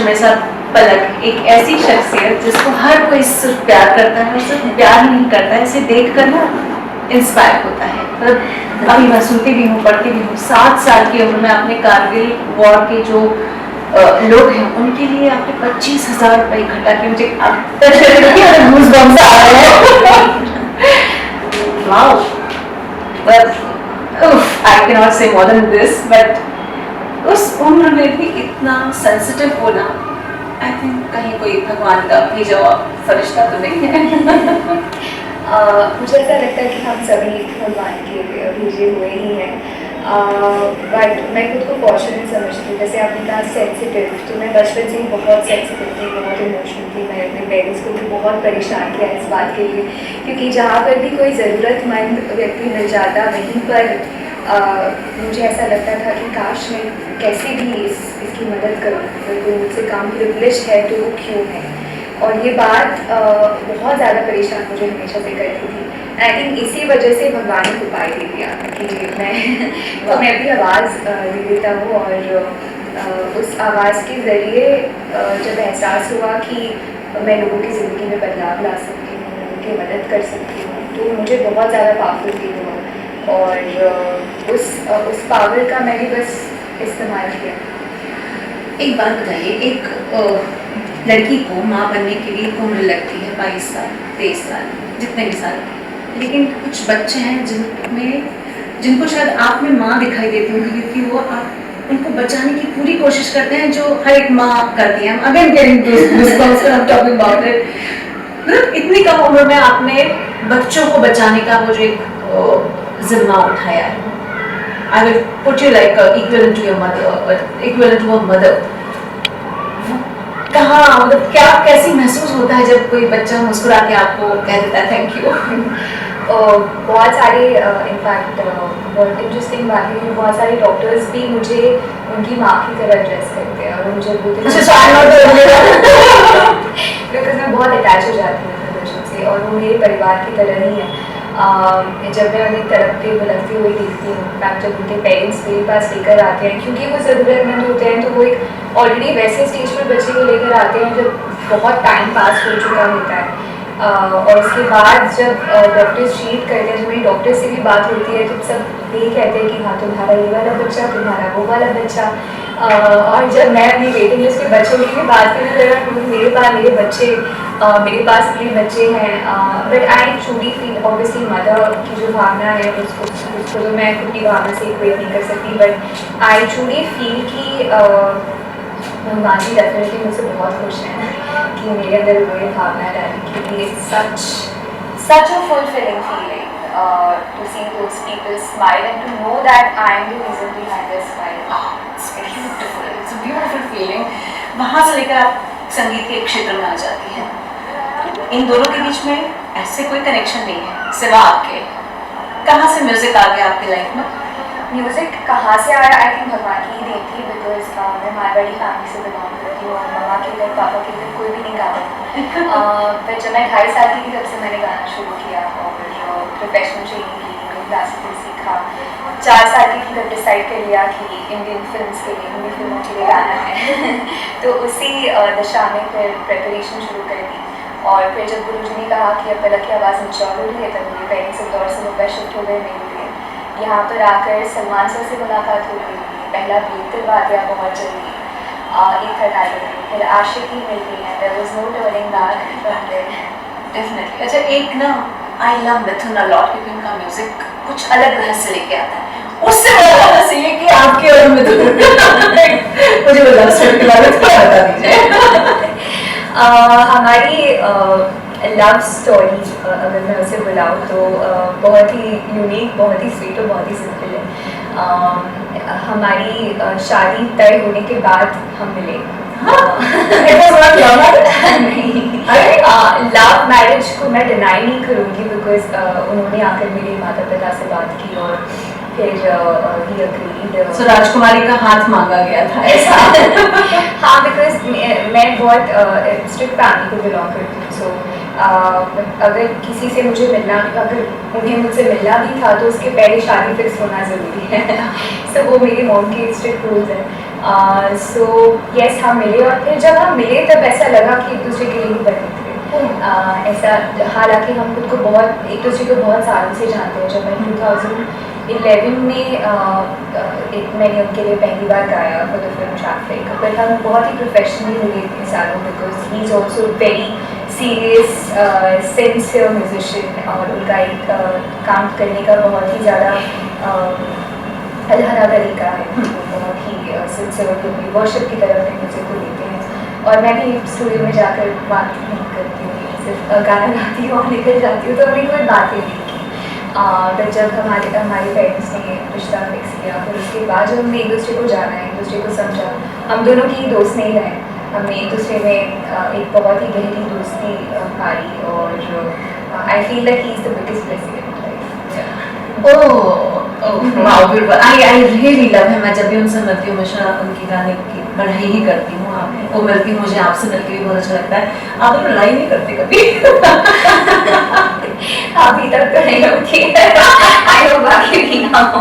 मेरे साथ पलक, एक ऐसी शख्सियत जिसको हर कोई सिर्फ प्यार करता है, और सिर्फ प्यार नहीं करता है, इसे देख कर ना इंस्पायर होता है। मतलब अभी मैं सुनती भी हूँ, पढ़ती भी हूँ। 7 साल की उम्र में आपने कारगिल वॉर के जो लोग हैं उनके लिए आपने 25,000 रुपये इकट्ठा किए। मुझे गूज़बम्स आ रहे हैं। वाओ, आई कैन नॉट से मोर देन दिस, बट उस उम्र में भी इतना सेंसिटिव होना, आई थिंक कहीं कोई भगवान का भेजा हुआ फरिश्ता तो नहीं है। मुझे ऐसा लगता है कि हम सभी भगवान के भेजे हुए ही हैं, बट मैं खुद को फॉर्चुनेट समझती हूँ। जैसे आपने कहा सेंसिटिव, तो मैं बचपन से ही बहुत सेंसिटिव थी, बहुत इमोशनल थी। मैं अपने पेरेंट्स को भी बहुत परेशान किया इस बात के लिए, क्योंकि जहाँ पर भी कोई ज़रूरतमंद व्यक्ति मिल जाता वहीं पर मुझे ऐसा लगता था कि काश मैं कैसे भी इसकी मदद करूँ। अगर कोई मुझसे काम प्रिविलेज है तो वो क्यों है। और ये बात बहुत ज़्यादा परेशान मुझे हमेशा से करती थी। आई थिंक इसी वजह से भगवान ने उपाय दे दिया कि मैं भी आवाज़ दे देता हूँ, और उस आवाज़ के ज़रिए जब एहसास हुआ कि मैं लोगों की ज़िंदगी में बदलाव ला सकती हूँ, उनकी मदद कर सकती हूँ, तो मुझे बहुत ज़्यादा पावरफुल फील हुआ, और उस पावर का मैंने बस इस्तेमाल किया। एक बात बताइए, एक लड़की को माँ बनने के लिए उम्र लगती है 22 साल, 23 साल, जितने भी साल, लेकिन कुछ बच्चे हैं जिनको शायद आप में माँ दिखाई देती होंगी, क्योंकि वो आप उनको बचाने की पूरी कोशिश करते हैं, जो हर एक माँ करती है। अगेन टॉकिंग अबाउट इट, मतलब इतनी कम उम्र में आपने बच्चों को बचाने का वो जो एक जिम्मा उठाया है। I will put you like equivalent to your mother, equivalent to a mother. कहाँ, मतलब क्या, कैसी महसूस होता है जब कोई बच्चा मुस्कुरा के आपको कह देता है थैंक यू? बहुत सारे इनफैक्ट बहुत इंटरेस्टिंग बात है कि बहुत सारे डॉक्टर्स भी मुझे उनकी माँ की तरह ड्रेस करते हैं, और मुझे बोलते हैं बिकॉज मैं बहुत अटैच हो जाती हूँ अपने बच्चों से, और वो मेरे परिवार की तरह ही है। जब मैं उन्हें तड़पते भुलकते हुए देखती हूँ, इनफैक्ट जब उनके पेरेंट्स मेरे पास लेकर आते हैं, क्योंकि वो ज़रूरतमंद होते हैं, तो वो एक ऑलरेडी वैसे स्टेज पर बच्चे को लेकर आते हैं जब बहुत टाइम पास हो चुका होता है, और उसके बाद जब डॉक्टर्स ट्रीट करते हैं, जब मेरी डॉक्टर से भी बात होती है, तो सब यही कहते हैं कि हाँ तुम्हारा ये वाला बच्चा, तुम्हारा वो वाला बच्चा। और जब मैं अपनी वेटिंग लिस्ट के बच्चों की भी बात करने लगा, मेरे पास भी बच्चे हैं, but I truly feel obviously mother की जो भावना है उसको तो मैं खुद की भावना से इक्वेट नहीं कर सकती, बट आई ट्रूली फील कि भगवान जी डेफिनेटली मुझसे बहुत खुश हैं कि मेरे अंदर वो ये भावना डाली, क्योंकि it's such a fulfilling feeling to see those people smile and to know that I am the reason behind their smile. It's beautiful, it's a beautiful feeling. वहाँ से लेकर आप संगीत के क्षेत्र में आ जाती हैं, इन दोनों के बीच में ऐसे कोई कनेक्शन नहीं है सिवा आपके। कहाँ से म्यूजिक आ गया आपकी लाइफ में? म्यूज़िक कहाँ से आया? आई थिंक भगवान की ही देन थी, बिकॉज मैं मारवाड़ी फैमिली से बिलोंग करती हूँ, और मम्मा के लिए पापा के लिए कोई भी नहीं गाता था। फिर जब मैं 2.5 साल की थी तब से मैंने गाना शुरू किया, और प्रोफेशनल ट्रेनिंग की, क्लासिकल सीखा। 4 साल की थी तब डिसाइड कर लिया कि इंडियन फिल्म्स के लिए, हिंदी फिल्मों के लिए गाना है। तो उसी दशा में फिर प्रेपरेशन शुरू कर दी, और फिर जब गुरुजी ने कहा कि अब पलक की आवाज़ मैच्योर हो रही है, तब मेरे पेरेंट्स इंदौर से मुंबई शिफ्ट हो गए मेरे लिए। यहाँ पर आकर सलमान सर से मुलाकात हो गई, पहला ब्रेक दिलवा दिया बहुत जल्दी, एक था टाइगर, फिर आशिकी मिल गई है, there was no turning back from there. Definitely. अच्छा, एक ना I love Mithun a lot, क्योंकि उनका म्यूजिक कुछ अलग रहस्य लेके आता है। उससे बड़ा रहस्य ये कि आपके और मिथुन मुझे वो लव स्टोरी के बारे में थोड़ा बता दीजिए। हमारी लव स्टोरी अगर मैं उसे बुलाऊँ तो बहुत ही यूनिक, बहुत ही स्वीट और बहुत ही सिंपल है। हमारी शादी तय होने के बाद हम मिले। लव मैरिज को मैं डिनाई नहीं करूँगी, बिकॉज उन्होंने आकर मेरे माता पिता से बात की, और फिर ही अग्रीड। सो राजकुमारी का हाथ मांगा गया था ऐसा? हाँ, बिकॉज मैं बहुत स्ट्रिक्ट फैमिली को बिलोंग करती हूँ, सो अगर किसी से मुझे मिलना, अगर उन्हें मुझसे मिलना भी था तो उसके पहले शादी फिक्स होना ज़रूरी है। सो वो मेरी मॉम के स्ट्रिक्ट रूल्स हैं। सो यस हम मिले, और फिर जब हम मिले तब ऐसा लगा कि एक दूसरे के लिए ही बने थे। ऐसा, हालांकि हम खुद को बहुत एक दूसरे को बहुत सालों से जानते हैं। जब मैं 2011 में मैंने उनके लिए पहली बार गाया for the film traffic, but हम बहुत ही प्रोफेशनली मिले इतने सालों, because he is also very serious sincere musician, और उनका एक काम करने का बहुत ही ज़्यादा अलहरा तरीका है। वो बहुत ही सिंसियर होकर वर्शिप की तरफ म्यूजिक को लेते हैं, और मैं भी स्टूडियो में जाकर बात नहीं करती हूँ, सिर्फ गाना गाती हूँ और निकल जाती हूँ, तो अभी कोई बातें नहीं की। बट जब हमारे पेरेंट्स ने रिश्ता फिक्स किया, फिर उसके बाद जब हमने एक दूसरे को जाना, एक दूसरे को समझा, हम दोनों की दोस्त नहीं रहे, हमने एक दूसरे में एक बहुत ही गहरी दोस्ती पाई, और I feel that he is the biggest blessing in my life. Wow, beautiful. I really love him. मैं जब भी उनसे मिलती हूँ हमेशा उनके गाने की बढ़ाई ही करती हूँ। आपको मिलती हूँ, मुझे आपसे मिलकर भी बहुत अच्छा लगता है। आप लोग लड़ाई नहीं करते कभी? अभी तक तो नहीं होती है। आई होप आगे भी ना हो।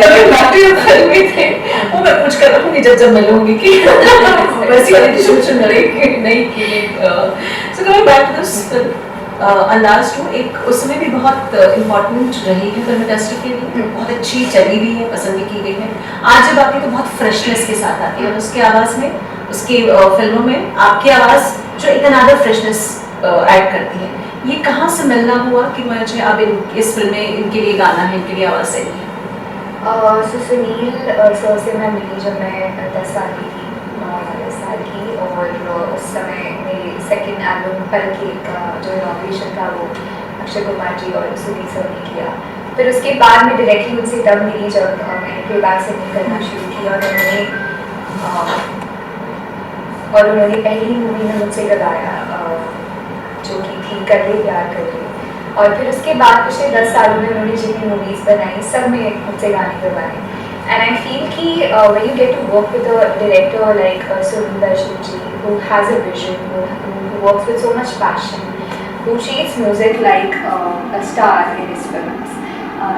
कभी बातें फिल्म में थे, वो मैं पूछ कर रखूँगी जब मिलूंगी कि वैसी वाली शुरू लड़ाई नहीं की। So coming back to this Andaaz too, एक उसमें भी बहुत इम्पोर्टेंट रही है फिल्म इंडस्ट्री के लिए, बहुत अच्छी चली भी है, पसंद भी की गई है। आज जब आती है तो बहुत फ्रेशनेस के साथ आती है, और उसके आवाज़ में, उसके फिल्मों में आपकी आवाज़ जो एक अनदर फ्रेशनेस ऐड करती है। ये कहाँ से मिलना हुआ कि मुझे अब इस फिल्म में इनके लिए गाना है, इनके लिए आवाज़ सही है? सुनील सर से मैं मिली जब मैं 10 साल की थी, 10 साल की, और उस समय मेरे सेकंड एल्बम पल के का जो इनॉग्रेशन था वो अक्षय कुमार जी और सुनील सर ने किया। फिर उसके बाद मैं डायरेक्टली उनसे तब मिली जब मैंने प्लेबैक सिंगिंग करना शुरू किया, और उन्होंने पहली मूवी में मुझसे लगाया जो कि थी कर ले प्यार कर ले। और फिर उसके बाद पिछले 10 सालों में उन्होंने जितनी मूवीज़ बनाई सब में मुझसे गाने करवाए। एंड आई फील कि when you get to work with a director like Surinder ji, who has a vision, who works with so much passion, who treats music like a star in his films.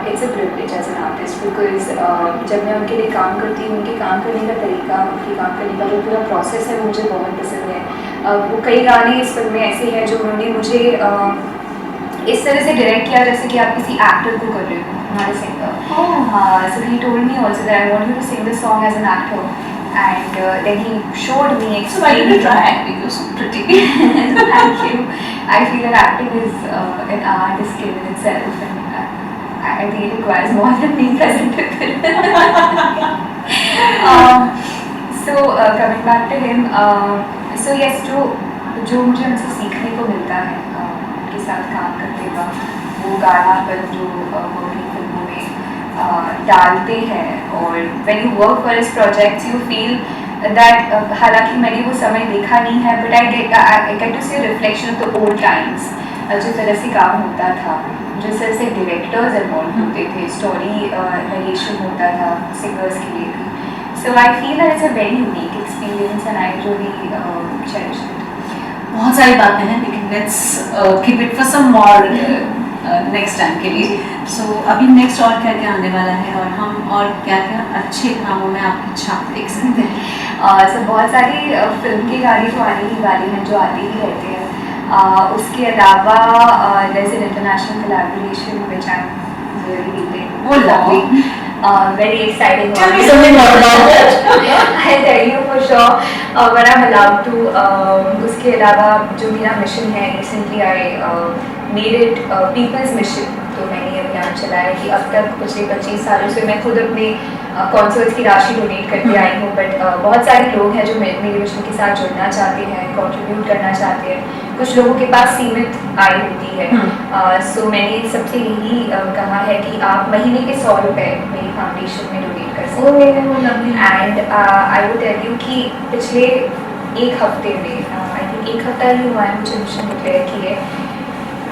It's a privilege as an artist because जब मैं उनके लिए काम करती हूँ, उनके काम करने का तरीका, उनके काम करने का जो पूरा प्रोसेस है वो मुझे बहुत पसंद है। वो कई गाने इस फिल्म में ऐसे हैं जो उन्होंने मुझे इस तरह से डायरेक्ट किया जैसे कि आप किसी एक्टर को कर रहे हो, not a singer. So he told me also that I want you to sing this song as an actor, and then he showed me. So why did you try acting? You're so pretty. Thank you. I feel that acting is an art, a skill in itself, and I think it requires more than being presentable. So coming back to him, so yes, जो मुझे उनसे सीखने को मिलता है उनके साथ काम करते वक्त, वो गाना पर जो वो अपनी फिल्मों में डालते हैं, और when you work for his projects you feel that हालांकि मैंने वो समय देखा नहीं है, but I get to see a reflection of the old times, जिस तरह से काम होता था, जिस तरह से डायरेक्टर्स इन्वॉल्व होते थे, स्टोरी नरेशन होता था सिंगर्स के लिए भी। So I feel that it's a very unique experience and I really cherish it. बहुत सारी बातें हैं, लेकिन let's keep it for some more next time के लिए। सो अभी नेक्स्ट और क्या क्या आने वाला है, और हम और क्या क्या अच्छे कामों में आपकी छाप देख सकते हैं? so बहुत सारी फिल्म के गाने तो आने ही वाले हैं, जो आते ही रहते हैं। उसके अलावा there's an international collaboration which I'm really waiting. Oh, lovely. Very exciting. Tell me something more about it. I'll tell you for sure when I'm allowed to. उसके अलावा जो मेरा मिशन है, recently I made it people's mission. तो मैंने अभियान चलाया कि अब तक पिछले 25 सालों से मैं खुद अपने कॉन्सर्ट्स की राशि डोनेट करके आई हूँ, बट बहुत सारे लोग हैं जो मेरे मिशन के साथ जुड़ना चाहते हैं, कंट्रीब्यूट करना चाहते हैं। कुछ लोगों के पास सीमित आय होती है, सो मैंने सबसे यही कहा है कि आप महीने के 100 रुपये मेरी फाउंडेशन में डोनेट कर सकते हैं। And I would tell you कि पिछले एक हफ्ते में, आई थिंक एक हफ्ता ही हुआ है मुझे मिशन डिक्लेयर किए,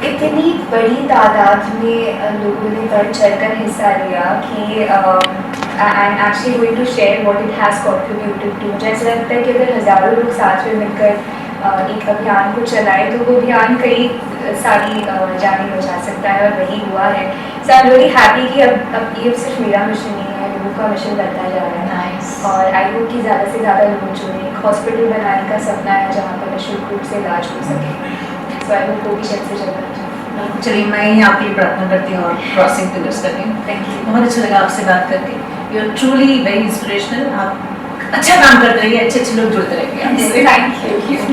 इतनी बड़ी तादाद में लोगों ने बढ़ चढ़कर हिस्सा लिया कि I am actually going to share what it has contributed to. मुझे ऐसा लगता है कि अगर हज़ारों लोग साथ में मिलकर एक अभियान को चलाए तो वो अभियान कई सारी जानें बचा सकता है, और वही हुआ है। सो आई एम रियली हैप्पी कि अब ये सिर्फ मेरा मिशन नहीं है, लोगों का मिशन बनता जा रहा है। और आई होप कि ज़्यादा से ज़्यादा लोग जुड़े। एक हॉस्पिटल बनाने का सपना है जहाँ पर निःशुल्क रूप से इलाज हो सके, सो आई होप वो भी जल्द से जल्द बन जाए। चलिए, मैं ही आपके लिए प्रार्थना करती हूँ और क्रॉसिंग फिगर्स करती हूँ। Thank you. बहुत अच्छा लगा आपसे बात करके। You are truly very inspirational. आप अच्छा काम करते रहिए, अच्छे अच्छे लोग जुड़ते रहिए आपसे। Thank you.